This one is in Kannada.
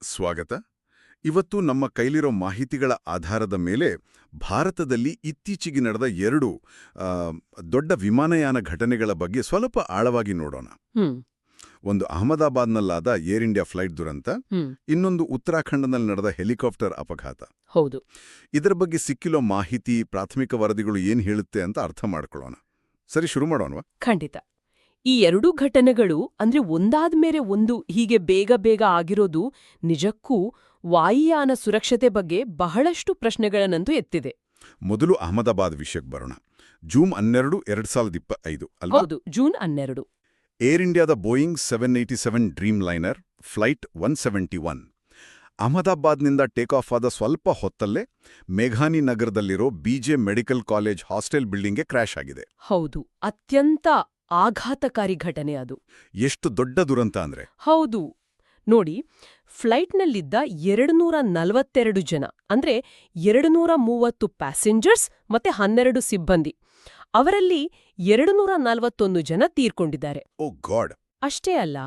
ಸ್ವಾಗತ. ಇವತ್ತು ನಮ್ಮ ಕೈಲಿರೋ ಮಾಹಿತಿಗಳ ಆಧಾರದ ಮೇಲೆ ಭಾರತದಲ್ಲಿ ಇತ್ತೀಚೆಗೆ ನಡೆದ ಎರಡು ಆ, ದೊಡ್ಡ ವಿಮಾನಯಾನ ಘಟನೆಗಳ ಬಗ್ಗೆ ಸ್ವಲ್ಪ ಆಳವಾಗಿ ನೋಡೋಣ. ಹ್ಮ್ ಒಂದು ಅಹಮದಾಬಾದ್ನಲ್ಲಾದ ಏರ್ ಇಂಡಿಯಾ ಫ್ಲೈಟ್ ದುರಂತ, ಹ್ಮ್ ಇನ್ನೊಂದು ಉತ್ತರಾಖಂಡನಲ್ಲಿ ನಡೆದ ಹೆಲಿಕಾಪ್ಟರ್ ಅಪಘಾತ. ಹೌದು. ಇದರ ಬಗ್ಗೆ ಸಿಕ್ಕಿರೋ ಮಾಹಿತಿ, ಪ್ರಾಥಮಿಕ ವರದಿಗಳು ಏನ್ ಹೇಳುತ್ತೆ ಅಂತ ಅರ್ಥ ಮಾಡ್ಕೊಳ್ಳೋಣ. ಸರಿ, ಶುರು ಮಾಡೋಣವಾ? ಖಂಡಿತ. ಈ ಎರಡೂ ಘಟನೆಗಳು ಅಂದ್ರೆ ಒಂದಾದ್ಮೇಲೆ ಒಂದು ಹೀಗೆ ಬೇಗ ಬೇಗ ಆಗಿರೋದು ನಿಜಕ್ಕೂ ವಾಯುಯಾನ ಸುರಕ್ಷತೆ ಬಗ್ಗೆ ಬಹಳಷ್ಟು ಪ್ರಶ್ನೆಗಳನ್ನಂತೂ ಎತ್ತಿದೆ. ಮೊದಲು ಅಹಮದಾಬಾದ್ ವಿಷಯಕ್ಕೆ ಬರೋಣ. ಜೂನ್ 12, 2025 ಅಲ್ವಾ? ಹೌದು, ಜೂನ್ 12. ಏರ್ ಇಂಡಿಯಾದ ಬೋಯಿಂಗ್ 787 ಡ್ರೀಮ್ ಲೈನರ್ ಫ್ಲೈಟ್ 171 ಅಹಮದಾಬಾದ್ನಿಂದ ಟೇಕ್ ಆಫ್ ಆದ ಸ್ವಲ್ಪ ಹೊತ್ತಲ್ಲೇ ಮೇಘಾನಿ ನಗರದಲ್ಲಿರೋ ಬಿಜೆ ಮೆಡಿಕಲ್ ಕಾಲೇಜ್ ಹಾಸ್ಟೆಲ್ ಬಿಲ್ಡಿಂಗ್ಗೆ ಕ್ರ್ಯಾಶ್ ಆಗಿದೆ. ಹೌದು, ಅತ್ಯಂತ ಆಘಾತಕಾರಿ ಘಟನೆ ಅದು. ಎಷ್ಟು ದೊಡ್ಡ ದುರಂತ ಅಂದ್ರೆ. ಹೌದು. ನೋಡಿ, ಫ್ಲೈಟ್ನಲ್ಲಿದ್ದ 242 ಜನ ಅಂದ್ರೆ 230 ಪ್ಯಾಸೆಂಜರ್ಸ್ ಮತ್ತೆ 12 ಸಿಬ್ಬಂದಿ. ಅವರಲ್ಲಿ 241 ಜನ ತೀರ್ಕೊಂಡಿದ್ದಾರೆ. ಓ ಗಾಡ್. ಅಷ್ಟೇ ಅಲ್ಲ,